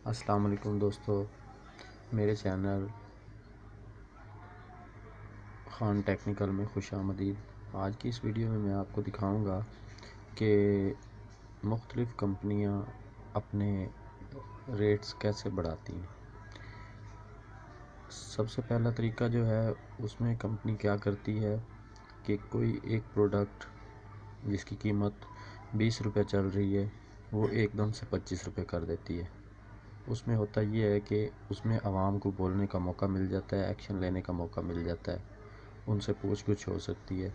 السلام علیکم دوستو، میرے چینل خان ٹیکنیکل میں خوش آمدید۔ آج کی اس ویڈیو میں میں آپ کو دکھاؤں گا کہ مختلف کمپنیاں اپنے ریٹس کیسے بڑھاتی ہیں۔ سب سے پہلا طریقہ جو ہے اس میں کمپنی کیا کرتی ہے کہ کوئی ایک پروڈکٹ جس کی قیمت 20 روپے چل رہی ہے وہ ایک دم سے 25 روپے کر دیتی ہے۔ اس میں ہوتا یہ ہے کہ اس میں عوام کو بولنے کا موقع مل جاتا ہے، ایکشن لینے کا موقع مل جاتا ہے، ان سے پوچھ گچھ ہو سکتی ہے۔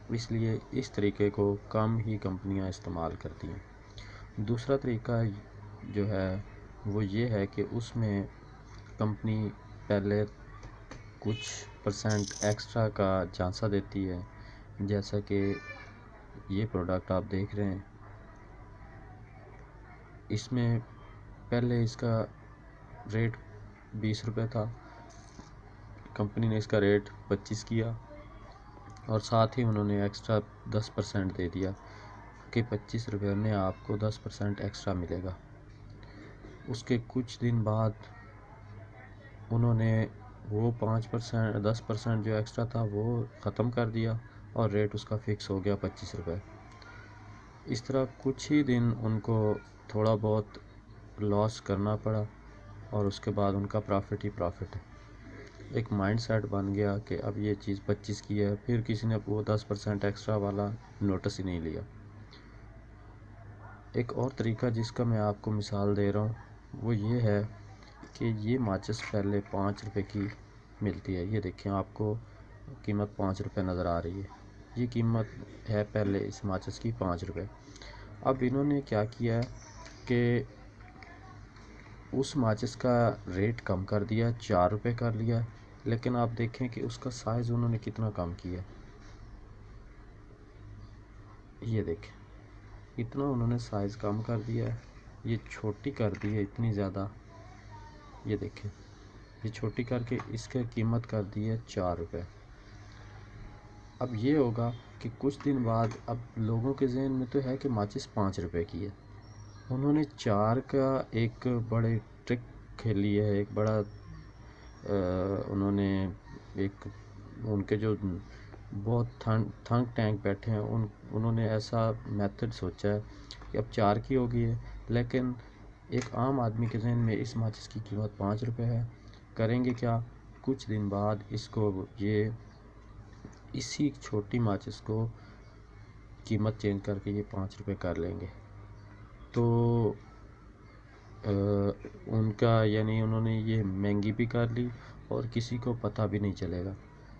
اس لیے اس طریقے کو کم ہی کمپنیاں استعمال کرتی ہیں۔ دوسرا طریقہ جو ہے وہ یہ ہے کہ اس میں کمپنی پہلے کچھ پرسنٹ ایکسٹرا کا جھانسا دیتی ہے، جیسا کہ یہ پروڈکٹ آپ دیکھ رہے ہیں، اس میں پہلے اس کا ریٹ 20 روپے تھا، کمپنی نے اس کا ریٹ 25 کیا اور ساتھ ہی انہوں نے ایکسٹرا 10% دے دیا کہ 25 روپے میں آپ کو 10% ایکسٹرا ملے گا۔ اس کے کچھ دن بعد انہوں نے وہ 10% جو ایکسٹرا تھا وہ ختم کر دیا اور ریٹ اس کا فکس ہو گیا 25 روپے۔ اس طرح کچھ ہی دن ان کو تھوڑا بہت لاس کرنا پڑا اور اس کے بعد ان کا پرافٹ ہی پرافٹ ہے۔ ایک مائنڈ سیٹ بن گیا کہ اب یہ چیز 25 کی ہے، پھر کسی نے وہ 10% ایکسٹرا والا نوٹس ہی نہیں لیا۔ ایک اور طریقہ جس کا میں آپ کو مثال دے رہا ہوں وہ یہ ہے کہ یہ ماچس پہلے 5 روپے کی ملتی ہے، یہ دیکھیں آپ کو قیمت 5 روپے نظر آ رہی ہے، یہ قیمت ہے پہلے اس ماچس کی 5 روپے۔ اب انہوں نے کیا کیا ہے کہ اس ماچس کا ریٹ کم کر دیا، 4 روپے کر لیا، لیکن آپ دیکھیں کہ اس کا سائز انہوں نے کتنا کم کیا، یہ دیکھیں اتنا انہوں نے سائز کم کر دیا ہے، یہ چھوٹی کر دی ہے اتنی زیادہ، یہ دیکھیں یہ چھوٹی کر کے اس کا قیمت کر دی ہے 4 روپے۔ اب یہ ہوگا کہ کچھ دن بعد اب لوگوں کے ذہن میں تو ہے کہ ماچس 5 روپے کی ہے، انہوں نے 4 کا ایک بڑے ٹرک کھیلی ہے، ایک بڑا انہوں نے ایک ان کے جو بہت تھنک ٹینک بیٹھے ہیں انہوں نے ایسا میتھڈ سوچا ہے کہ اب 4 کی ہو گئی ہے، لیکن ایک عام آدمی کے ذہن میں اس ماچس کی قیمت 5 روپے ہے۔ کریں گے کیا، کچھ دن بعد اس کو یہ اسی چھوٹی ماچس کو قیمت چینج کر کے یہ 5 روپے کر لیں گے، تو ان کا یعنی انہوں نے یہ مہنگی بھی کر لی اور کسی کو پتہ بھی نہیں چلے گا۔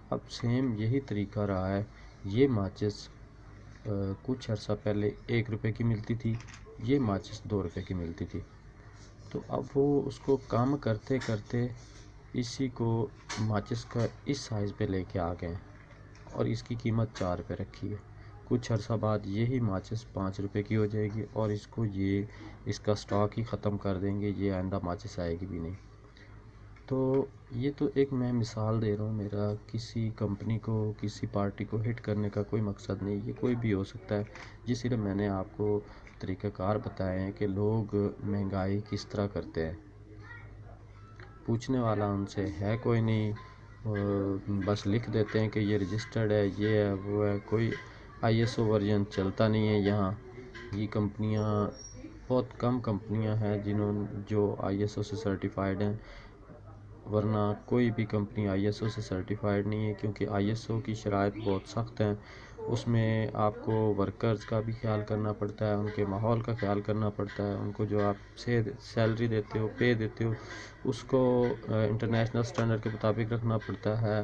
اب سیم یہی طریقہ رہا ہے، یہ ماچس کچھ عرصہ پہلے 1 روپے کی ملتی تھی، یہ ماچس 2 روپے کی ملتی تھی، تو اب وہ اس کو کم کرتے کرتے اسی کو ماچس کا اس سائز پہ لے کے آ گئے اور اس کی قیمت 4 روپے رکھی ہے۔ کچھ عرصہ بعد یہی ماچس 5 روپے کی ہو جائے گی اور اس کا سٹاک ہی ختم کر دیں گے، یہ آئندہ ماچس آئے گی بھی نہیں۔ تو یہ تو ایک میں مثال دے رہا ہوں، میرا کسی کمپنی کو کسی پارٹی کو ہٹ کرنے کا کوئی مقصد نہیں، یہ کوئی بھی ہو سکتا ہے، جس طرح میں نے آپ کو طریقہ کار بتائے ہیں کہ لوگ مہنگائی کس طرح کرتے ہیں۔ پوچھنے والا ان سے ہے کوئی نہیں، بس لکھ دیتے ہیں کہ یہ رجسٹرڈ ہے، یہ ہے وہ ہے، کوئی ISO ورژن چلتا نہیں ہے یہاں۔ یہ کمپنیاں بہت کم کمپنیاں ہیں جو ISO سے سرٹیفائیڈ ہیں، ورنہ کوئی بھی کمپنی ISO سے سرٹیفائیڈ نہیں ہے، کیونکہ ISO کی شرائط بہت سخت ہیں، اس میں آپ کو ورکرز کا بھی خیال کرنا پڑتا ہے، ان کے ماحول کا خیال کرنا پڑتا ہے، ان کو جو آپ سیلری دیتے ہو، پے دیتے ہو، اس کو انٹرنیشنل سٹینڈرڈ کے مطابق رکھنا پڑتا ہے،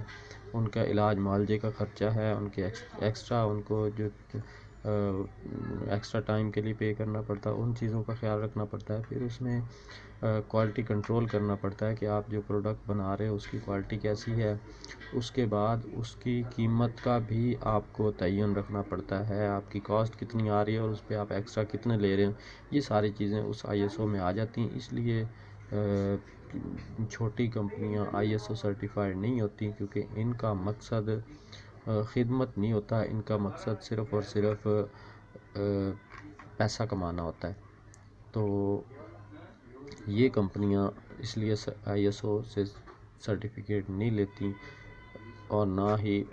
ان کا علاج معالجے کا خرچہ ہے، ان کے ایکسٹرا ان کو جو ایکسٹرا ٹائم کے لیے پے کرنا پڑتا ہے، ان چیزوں کا خیال رکھنا پڑتا ہے۔ پھر اس میں کوالٹی کنٹرول کرنا پڑتا ہے کہ آپ جو پروڈکٹ بنا رہے ہو اس کی کوالٹی کیسی ہے، اس کے بعد اس کی قیمت کا بھی آپ کو تعین رکھنا پڑتا ہے، آپ کی کاسٹ کتنی آ رہی ہے اور اس پہ آپ ایکسٹرا کتنے لے رہے ہیں، یہ ساری چیزیں اس ISO میں آ جاتی ہیں۔ اس لیے چھوٹی کمپنیاں ISO سرٹیفائیڈ نہیں ہوتی، کیونکہ ان کا مقصد خدمت نہیں ہوتا، ان کا مقصد صرف اور صرف پیسہ کمانا ہوتا ہے۔ تو یہ کمپنیاں اس لیے ISO سے سرٹیفکیٹ نہیں لیتی، اور نہ ہی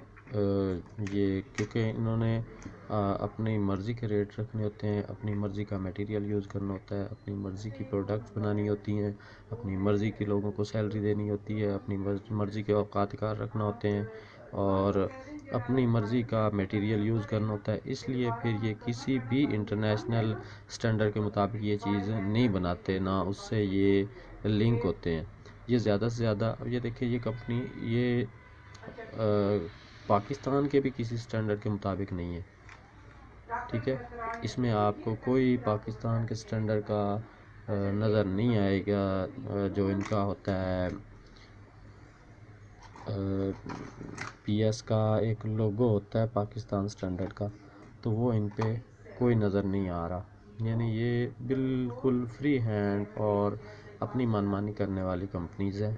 یہ کیونکہ انہوں نے اپنی مرضی کے ریٹ رکھنے ہوتے ہیں، اپنی مرضی کا میٹیریل یوز کرنا ہوتا ہے، اپنی مرضی کی پروڈکٹس بنانی ہوتی ہیں، اپنی مرضی کے لوگوں کو سیلری دینی ہوتی ہے، اپنی مرضی کے اوقات کار رکھنا ہوتے ہیں، اور اپنی مرضی کا میٹیریل یوز کرنا ہوتا ہے۔ اس لیے پھر یہ کسی بھی انٹرنیشنل سٹینڈرڈ کے مطابق یہ چیز نہیں بناتے، نہ اس سے یہ لنک ہوتے ہیں۔ یہ زیادہ سے زیادہ، اب یہ دیکھیں یہ کمپنی یہ پاکستان کے بھی کسی سٹینڈرڈ کے مطابق نہیں ہے، ٹھیک ہے۔ اس میں آپ کو کوئی پاکستان کے سٹینڈرڈ کا نظر نہیں آئے گا۔ جو ان کا ہوتا ہے PS کا ایک لوگو ہوتا ہے پاکستان سٹینڈرڈ کا، تو وہ ان پہ کوئی نظر نہیں آ رہا۔ یعنی یہ بالکل فری ہینڈ اور اپنی من مانی کرنے والی کمپنیز ہیں۔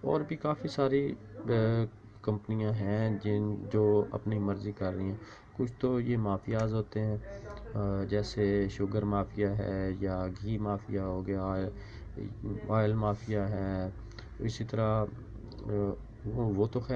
اور بھی کافی ساری کمپنیاں ہیں جو اپنی مرضی کر رہی ہیں۔ کچھ تو یہ مافیاز ہوتے ہیں، جیسے شوگر مافیا ہے، یا گھی مافیا ہو گیا، آئل مافیا ہے۔ اسی طرح وہ تو خیر